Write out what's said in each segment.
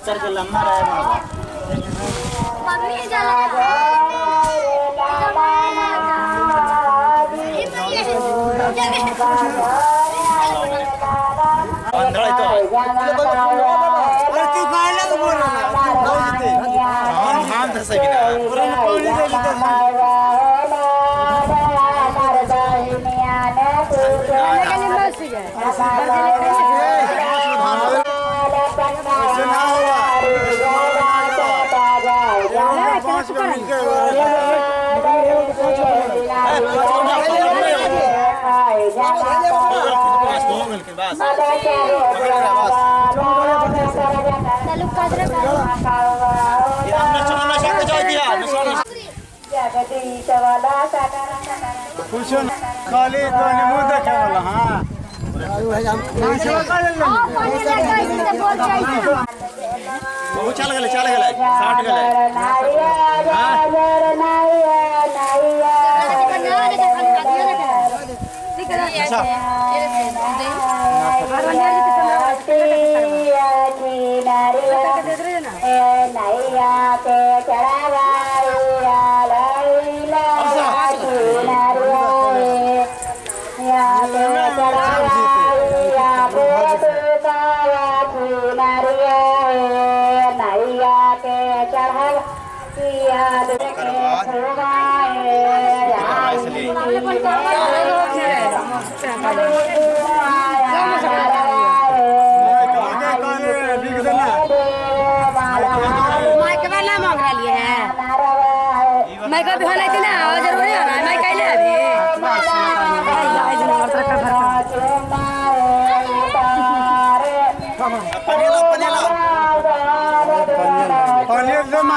करके लम्बा रहे माँ मम्मी जाला अंधड़ा तो अरे तू कहाँ लग बोल रहा है हम धसे बिना पूरा पानी दे पूछो खाली तो मुँह देखे वाला हाँ चल गए 60 गए मैं कभी होना थी ना जरूरी होना मैं कैले अभी पानी एकदम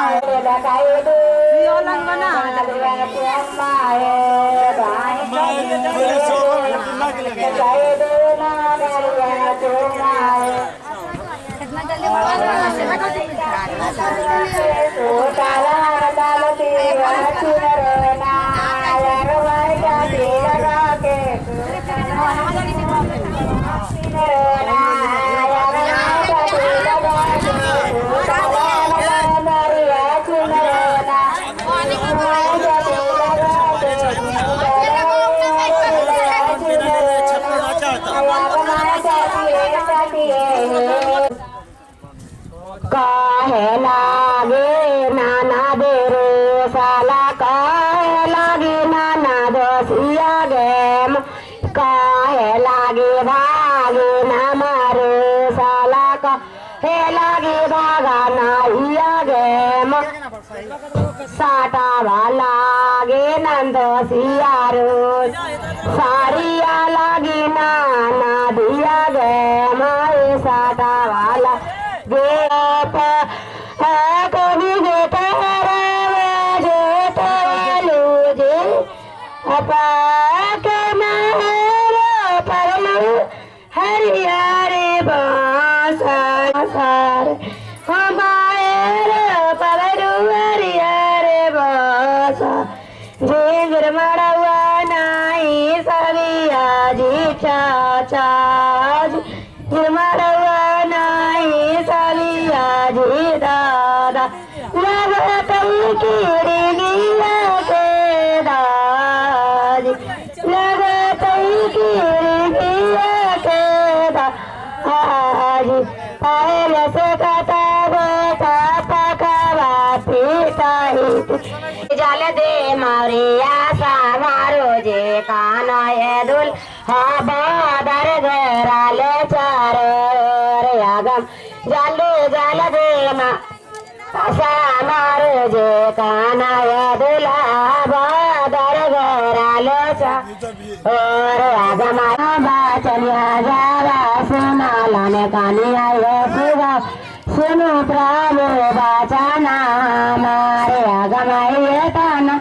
काहे लागे नाना दे रे साला काहे लागे नाना दोसिया गेम काहे लागे भागे ना मारे साला काहे लागे भागा नाहिया गेम साटा वाला गे नंदोसिया रोज सारिया लागे नाना दिया गेम साटा वाला हरियारे बासार हमारे पवरू हरियारे बासा जिगर मड़वा नाई सरिया जी चाचा मड़वा नाई सरिया जी दादा लगतई कीड़ी गिया के दाज लगतई कीड़ी गिया के दाज पहले से कथा बेटा पकावा पीटाई जल दे मरिया सामारो जे काना ये दुल हाँ बादर घराल चारोर यागम जल्दी जल दे सामारो जे काना ये दुल हाँ बादर घराल चारोर यागम बाचनिया जावा सुना लाने कानी आये सुगा सुनु प्रभु बचना मारे आगम आये ताना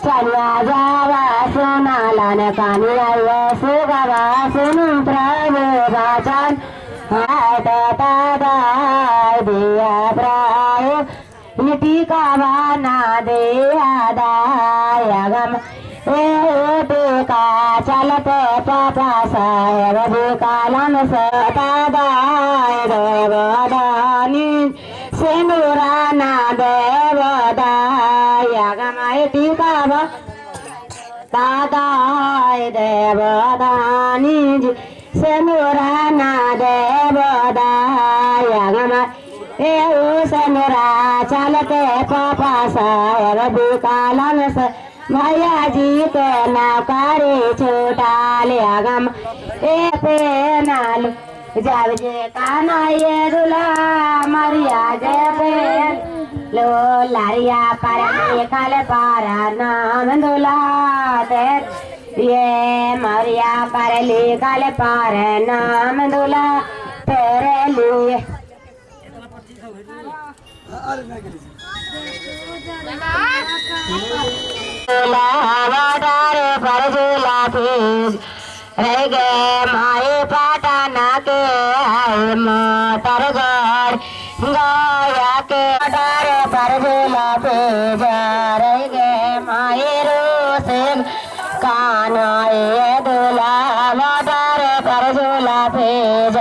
चलिया जावा सुना लाने कानी आये सुगवा सुनु प्रभु बचन दिया प्राय इति कावाना दिया दायगम का चलते पापा साहेब कालम से दादानी सिंदूरा ना देवदाया गमाई टीका दादाय देवदानी जी सिंदूरा ना देवदाया गमाई सिंदूरा चलते पापा सायर बिकालन से भैया जी के नौकरी छूटा लिया गम पे नाल जब जे काना ये दुला मरिया जय पे लो लारिया पर निकल पारा नाम दुला तेर ये मरिया पर निकल पार नाम दुला तेरे लिए पर झूला फीस रह गए माए पाटाना के मोटर घर गाया के डारे पर झूला फीस रह गए माए रोस काना ये दूल्हा मोटर पर झूला फीस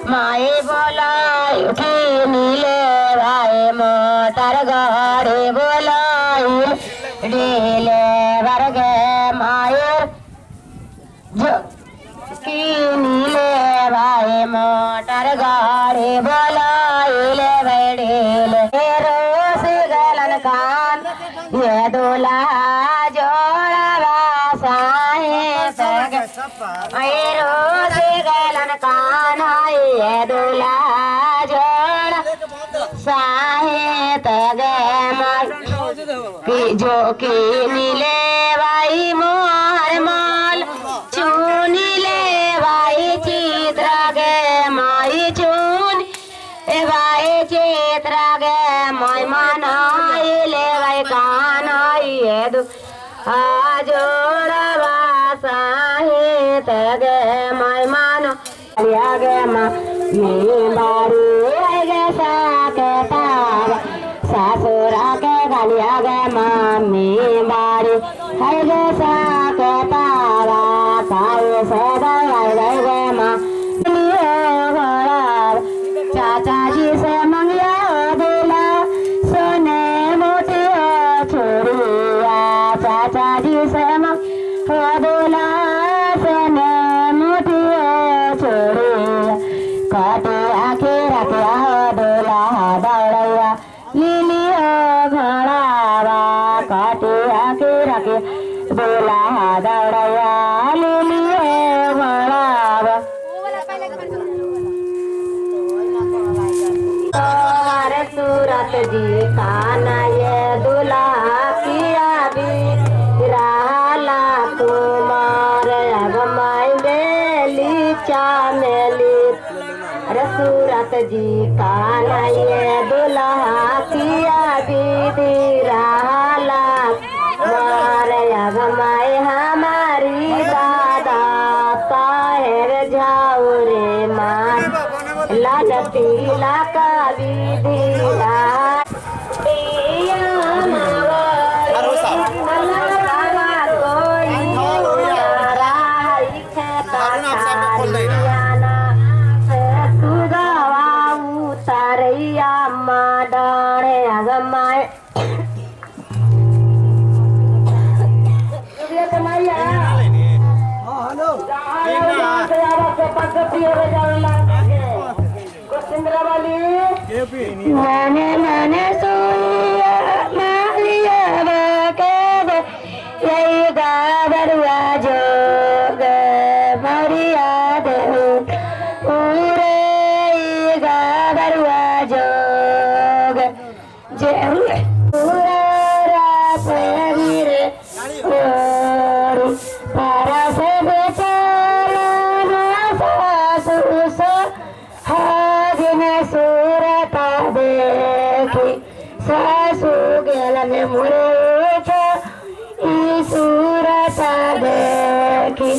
माए बोला उठी नीले भाई मोटर गाड़ी बोलाई ढीले वर्ग मायर की नीले भाई मोटर गाड़ी बोलाइले बैठीले रोस गलन कान ये दूल्हा जोड़ा बासाए रोस गलन कान ये दूल्हा जोड़ा साहे तगे की जो की नीले भाई मोहर माल चूनीले भाई चित्रा गे माई चून ए भाई चित्रा गे माई मनाइले भाई कानाई दु जोड़ा बासाहे तगे माई मानो लिया गे माँ मी बारी गे साके तावा सासुरा के गलिया गे मामी बारी है गे साके तावा काई से दवाई गे माँ चाचा जी से मंगिया दूल्हा सोने मोटी छोड़िया चाचा जी से मंगिया दूल्हा सोने मोटी छोड़िया काटे आखे रखिया दूल्हा दौड़ैया लीली घोड़ावा काटे आखे रखे दूल्हा दौड़ैया लीली घोड़ावा सूरत जी काना ये दूल्हा किया भी रहला कुमार अगमाई बेली चामेली सूरत जी काना ये दूल्हा किया भी रहला कुमार अगमाई हमारी दादा ताहेर झाउरे मार लाडती लाका विधिला मने मने सोया मालिया बकेद यही गाबरुआ जोग मरिया दे पूरे गाबरुआ जोग जे पूरा रात गिरे और para se becara सासु से हाजिने सूरता देखी सासु गेल में मुरे सूरता देखी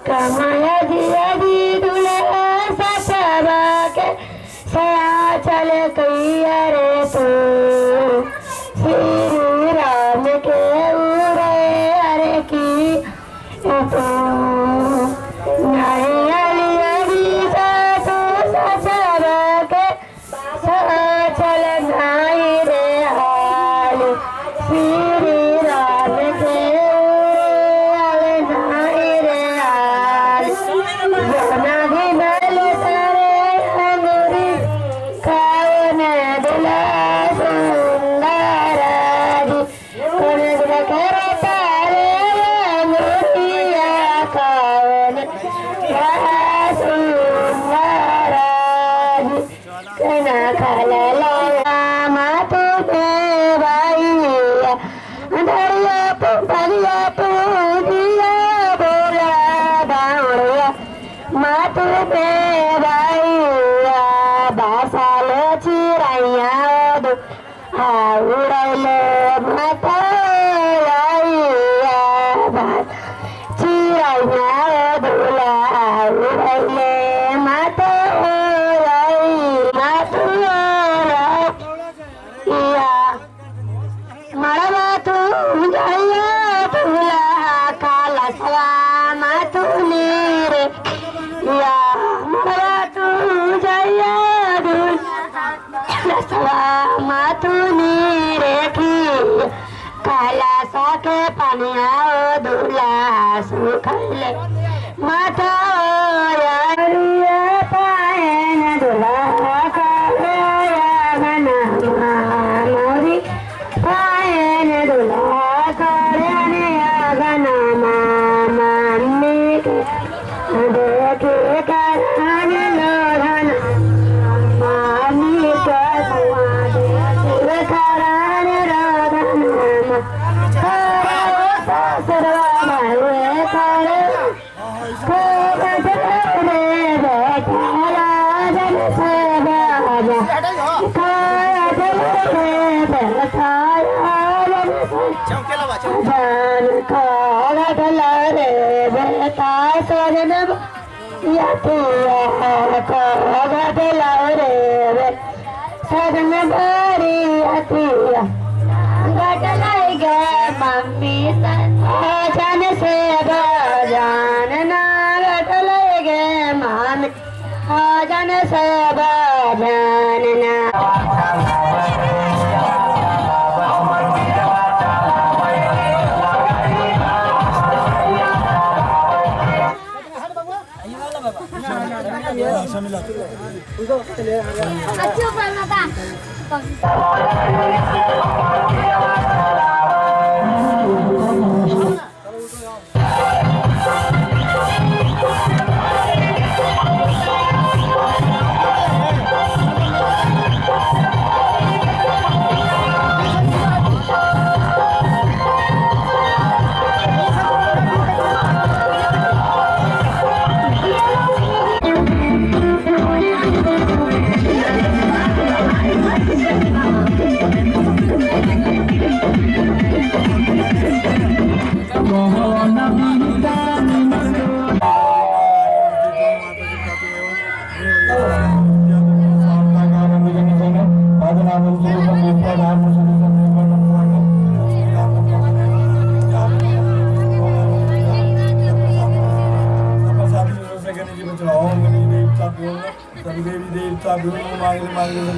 कमाया दिया दी दुल्हा सचबा के सया चल कई रे तू श्री राम के उरे अरे की तो नहीं अली अली सासु सचबा के कलसवा माथुनी रेखी कैलासा के पनिया दूल्हा सुखले माथा यारिया पायन दूल्हा मोरी पायन दूल्हा करने गनमा मम्मी के देखे करन लोधन मामी के सुवादे करन रोधन ससुरवा भले करे चौकेला बा मम्मी जन से जान ना गटल गे मामी जन से जानना अच्छी ऊपर माता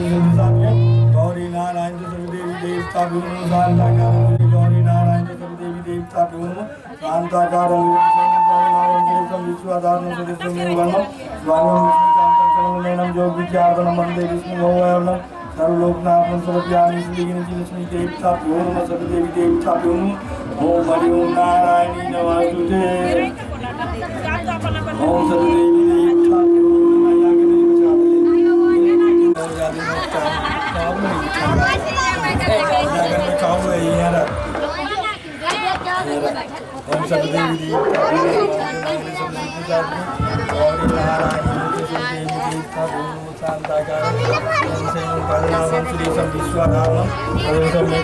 गौरी नारायण देवी देवता गौरी नारायण देवी देवता शांताकार विश्वाधारण योग विद्यार्पण मंदे विष्णु सर्वलोकनाथ सर्वज्ञानी श्री देवता देवी देवता ओम हरि ओम नारायणी नमस्ते ओम सददेवी देवता ओम सददेवी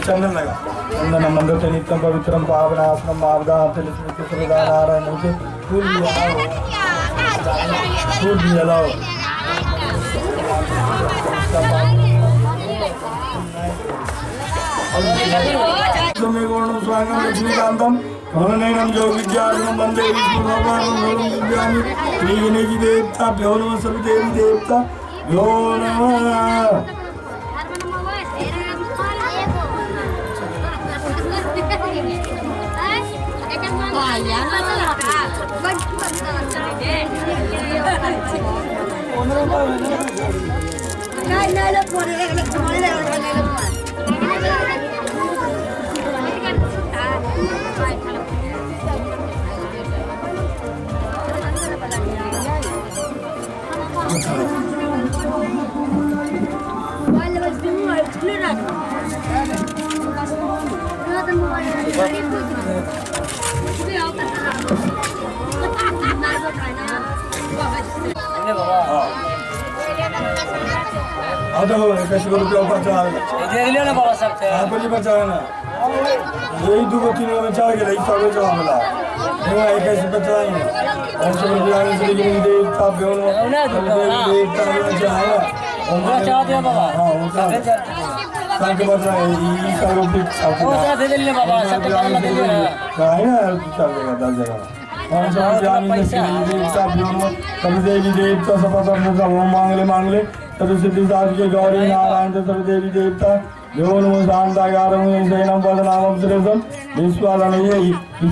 चंदन लगा चंदन मंदिर से नित्यम पवित्रम पावनासनम आपदा नारायण मुझे फूल जलाओ स्वागम लक्ष्मीकांतम भवनैनम योग विद्यार्थम वंदे विष्णु भगवान विद्यामि श्री गणेश देवता भ्यो नमः सर्वदेवी देवता भ्यो नमः कैसे रुपया बचा ना बाबा सब बचाना यही दो तीन में चाह के रही सब बचा मिला कैसे बचाएंगे और सब देवता देवता बाबा देवी देवता सब मांगले सरस्वती साधके गौरी नारायण सर्व देवी देवता यो नमो शांताकारं शयनं पदनामं सुरेशं विश्वालनयै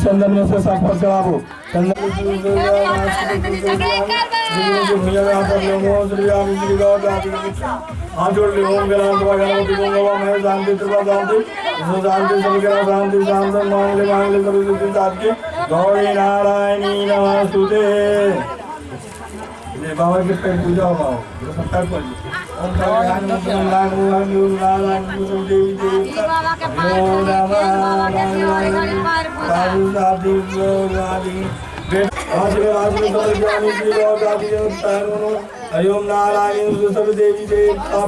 चंदन से साक्षात चढ़ावो चंदन हाथ जोड़ ले ओम गणपति गंगा शांति कृपा शांति शांति सबके शांति शांति मांगले मांगले सरस्वती साधके गौरी नारायणी नमस्तुते। बाबा के पेट पूजा हो सत्तर पर ओम देवी ओम नारायण सब देवी देवता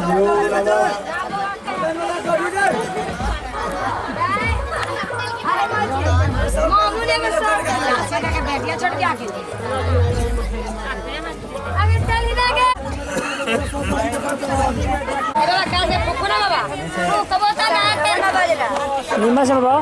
छोड़ के आके बाबा